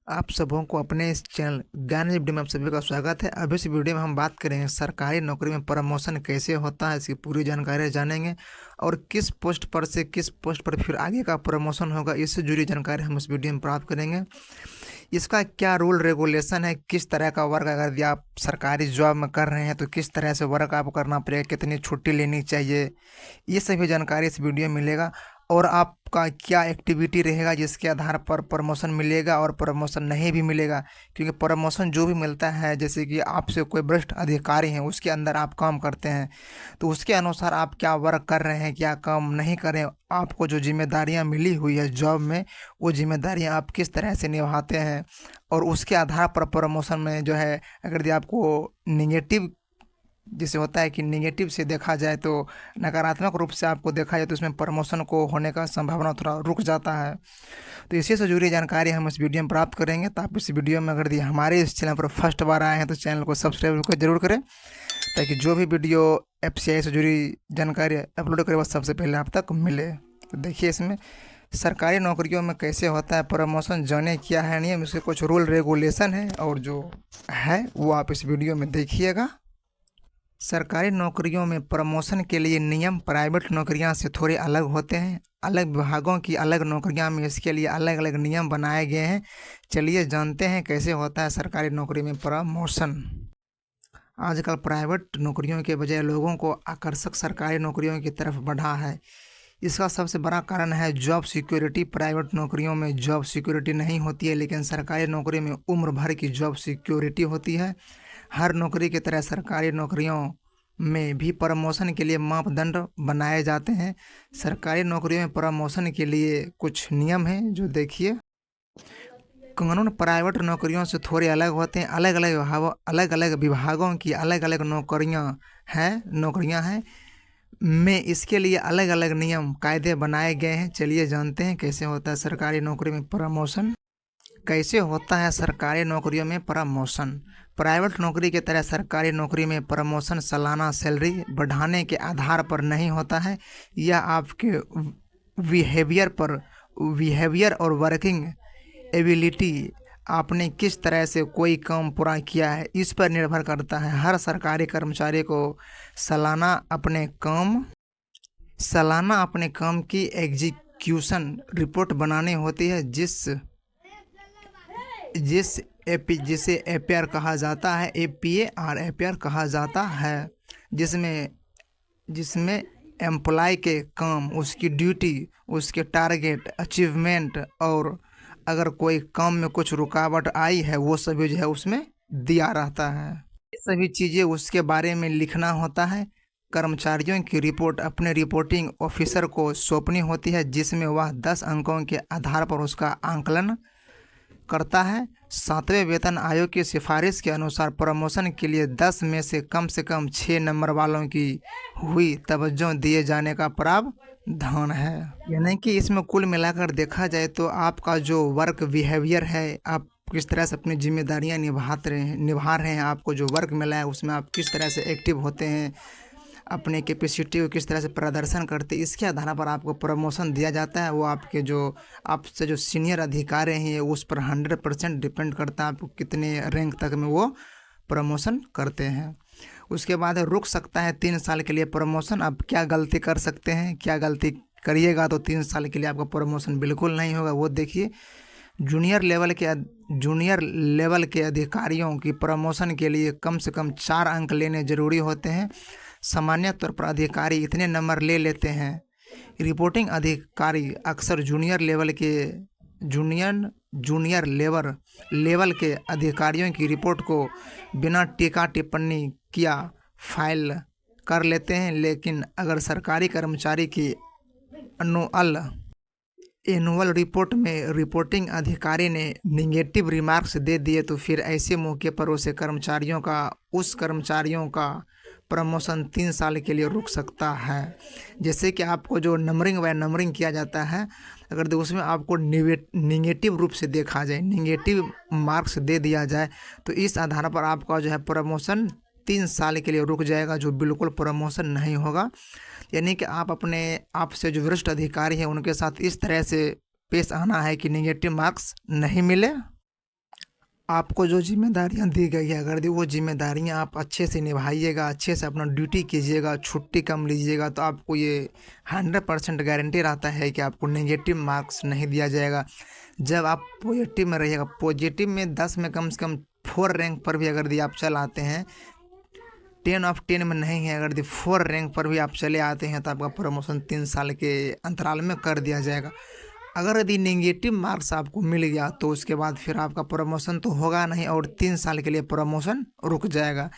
आप सबों को अपने इस चैनल ज्ञान वीडियो में आप सभी का स्वागत है। अभी इस वीडियो में हम बात करेंगे सरकारी नौकरी में प्रमोशन कैसे होता है, इसकी पूरी जानकारी जानेंगे और किस पोस्ट पर से किस पोस्ट पर फिर आगे का प्रमोशन होगा, इससे जुड़ी जानकारी हम इस वीडियो में प्राप्त करेंगे। इसका क्या रूल रेगुलेशन है, किस तरह का वर्क, अगर यदि आप सरकारी जॉब में कर रहे हैं तो किस तरह से वर्क आपको करना पड़ेगा, कितनी छुट्टी लेनी चाहिए, ये सभी जानकारी इस वीडियो में मिलेगा। और आपका क्या एक्टिविटी रहेगा जिसके आधार पर प्रमोशन मिलेगा और प्रमोशन नहीं भी मिलेगा, क्योंकि प्रमोशन जो भी मिलता है, जैसे कि आपसे कोई वरिष्ठ अधिकारी हैं उसके अंदर आप काम करते हैं तो उसके अनुसार आप क्या वर्क कर रहे हैं, क्या काम नहीं कर रहे हैं, आपको जो जिम्मेदारियां मिली हुई है जॉब में वो जिम्मेदारियां आप किस तरह से निभाते हैं, और उसके आधार पर प्रमोशन में जो है, अगर यदि आपको निगेटिव जैसे होता है कि निगेटिव से देखा जाए तो नकारात्मक रूप से आपको देखा जाए तो उसमें प्रमोशन को होने का संभावना थोड़ा रुक जाता है। तो इसी से जुड़ी जानकारी हम इस वीडियो में प्राप्त करेंगे। तो आप इस वीडियो में अगर हमारे इस चैनल पर फर्स्ट बार आए हैं तो चैनल को सब्सक्राइब जरूर करें, ताकि जो भी वीडियो FCI से जुड़ी जानकारी अपलोड करें वो सबसे पहले आप तक मिले। तो देखिए इसमें सरकारी नौकरियों में कैसे होता है प्रमोशन, जाने क्या है नियम, उसके कुछ रूल रेगुलेशन है और जो है वो आप इस वीडियो में देखिएगा। सरकारी नौकरियों में प्रमोशन के लिए नियम प्राइवेट नौकरियां से थोड़े अलग होते हैं। अलग विभागों की अलग नौकरियां में इसके लिए अलग अलग नियम बनाए गए हैं। चलिए जानते हैं कैसे होता है सरकारी नौकरी में प्रमोशन। आजकल प्राइवेट नौकरियों के बजाय लोगों को आकर्षक सरकारी नौकरियों की तरफ बढ़ा है। इसका सबसे बड़ा कारण है जॉब सिक्योरिटी। प्राइवेट नौकरियों में जॉब सिक्योरिटी नहीं होती है, लेकिन सरकारी नौकरी में उम्र भर की जॉब सिक्योरिटी होती है। हर नौकरी की तरह सरकारी नौकरियों में भी प्रमोशन के लिए मापदंड बनाए जाते हैं। सरकारी नौकरियों में प्रमोशन के लिए कुछ नियम हैं जो देखिए। कानून प्राइवेट नौकरियों से थोड़े अलग होते हैं। अलग अलग विभागों की अलग अलग नौकरियां हैं में इसके लिए अलग अलग नियम कायदे बनाए गए हैं। चलिए जानते हैं कैसे होता है सरकारी नौकरी में प्रमोशन। कैसे होता है सरकारी नौकरियों में प्रमोशन। प्राइवेट नौकरी की तरह सरकारी नौकरी में प्रमोशन सालाना सैलरी बढ़ाने के आधार पर नहीं होता है। यह आपके बिहेवियर और वर्किंग एबिलिटी, आपने किस तरह से कोई काम पूरा किया है, इस पर निर्भर करता है। हर सरकारी कर्मचारी को सालाना अपने काम की एग्जीक्यूशन रिपोर्ट बनानी होती है, जिसे APR कहा जाता है, APAR कहा जाता है, जिसमें एम्प्लॉय के काम, उसकी ड्यूटी, उसके टारगेट अचीवमेंट और अगर कोई काम में कुछ रुकावट आई है वो सभी जो है उसमें दिया रहता है। ये सभी चीज़ें उसके बारे में लिखना होता है। कर्मचारियों की रिपोर्ट अपने रिपोर्टिंग ऑफिसर को सौंपनी होती है, जिसमें वह 10 अंकों के आधार पर उसका आंकलन करता है। 7वें वेतन आयोग की सिफारिश के अनुसार प्रमोशन के लिए 10 में से कम 6 नंबर वालों की हुई तवज्जो दिए जाने का प्रावधान है। यानी कि इसमें कुल मिलाकर देखा जाए तो आपका जो वर्क बिहेवियर है, आप किस तरह से अपनी जिम्मेदारियां निभा रहे हैं, आपको जो वर्क मिला है उसमें आप किस तरह से एक्टिव होते हैं, अपने कैपेसिटी को किस तरह से प्रदर्शन करते, इसके आधार पर आपको प्रमोशन दिया जाता है। वो आपसे जो सीनियर अधिकारी हैं उस पर 100% डिपेंड करता है आपको कितने रैंक तक में वो प्रमोशन करते हैं। उसके बाद रुक सकता है 3 साल के लिए प्रमोशन। आप क्या गलती कर सकते हैं, क्या गलती करिएगा तो 3 साल के लिए आपका प्रमोशन बिल्कुल नहीं होगा, वो देखिए। जूनियर लेवल के अधिकारियों की प्रमोशन के लिए कम से कम 4 अंक लेने जरूरी होते हैं। सामान्य तौर पर अधिकारी इतने नंबर ले लेते हैं। रिपोर्टिंग अधिकारी अक्सर जूनियर लेवल के अधिकारियों की रिपोर्ट को बिना टीका टिप्पणी किया फाइल कर लेते हैं, लेकिन अगर सरकारी कर्मचारी की एनुअल रिपोर्ट में रिपोर्टिंग अधिकारी ने निगेटिव रिमार्क्स दे दिए तो फिर ऐसे मौके पर उस कर्मचारियों का प्रमोशन 3 साल के लिए रुक सकता है। जैसे कि आपको जो नंबरिंग किया जाता है, अगर उसमें आपको निगेटिव रूप से देखा जाए, निगेटिव मार्क्स दे दिया जाए तो इस आधार पर आपका जो है प्रमोशन 3 साल के लिए रुक जाएगा, जो बिल्कुल प्रमोशन नहीं होगा। यानी कि आपसे जो वरिष्ठ अधिकारी हैं उनके साथ इस तरह से पेश आना है कि निगेटिव मार्क्स नहीं मिले। आपको जो जिम्मेदारियां दी गई है, अगर वो जिम्मेदारियां आप अच्छे से निभाइएगा, अच्छे से अपना ड्यूटी कीजिएगा, छुट्टी कम लीजिएगा, तो आपको ये 100% गारंटी रहता है कि आपको नेगेटिव मार्क्स नहीं दिया जाएगा। जब आप पॉजिटिव में रहिएगा, पॉजिटिव में 10 में कम से कम 4 रैंक पर भी अगर यदि आप चल आते हैं, 10 में नहीं है, अगर यदि 4 रैंक पर भी आप चले आते हैं तो आपका प्रमोशन 3 साल के अंतराल में कर दिया जाएगा। अगर यदि नेगेटिव मार्क्स आपको मिल गया तो उसके बाद फिर आपका प्रमोशन तो होगा नहीं और 3 साल के लिए प्रमोशन रुक जाएगा।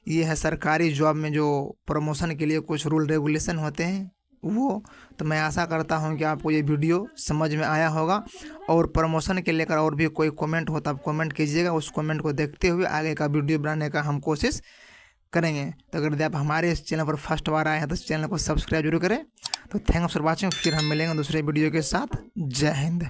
ये है सरकारी जॉब में जो प्रमोशन के लिए कुछ रूल रेगुलेशन होते हैं वो। तो मैं आशा करता हूं कि आपको ये वीडियो समझ में आया होगा, और प्रमोशन के लेकर और भी कोई कमेंट हो तो आप कमेंट कीजिएगा। उस कमेंट को देखते हुए आगे का वीडियो बनाने का हम कोशिश करेंगे। तो अगर आप हमारे इस चैनल पर फर्स्ट बार आए हैं तो इस चैनल को सब्सक्राइब जरूर करें। तो थैंक्स फॉर वॉचिंग, फिर हम मिलेंगे दूसरे वीडियो के साथ। जय हिंद।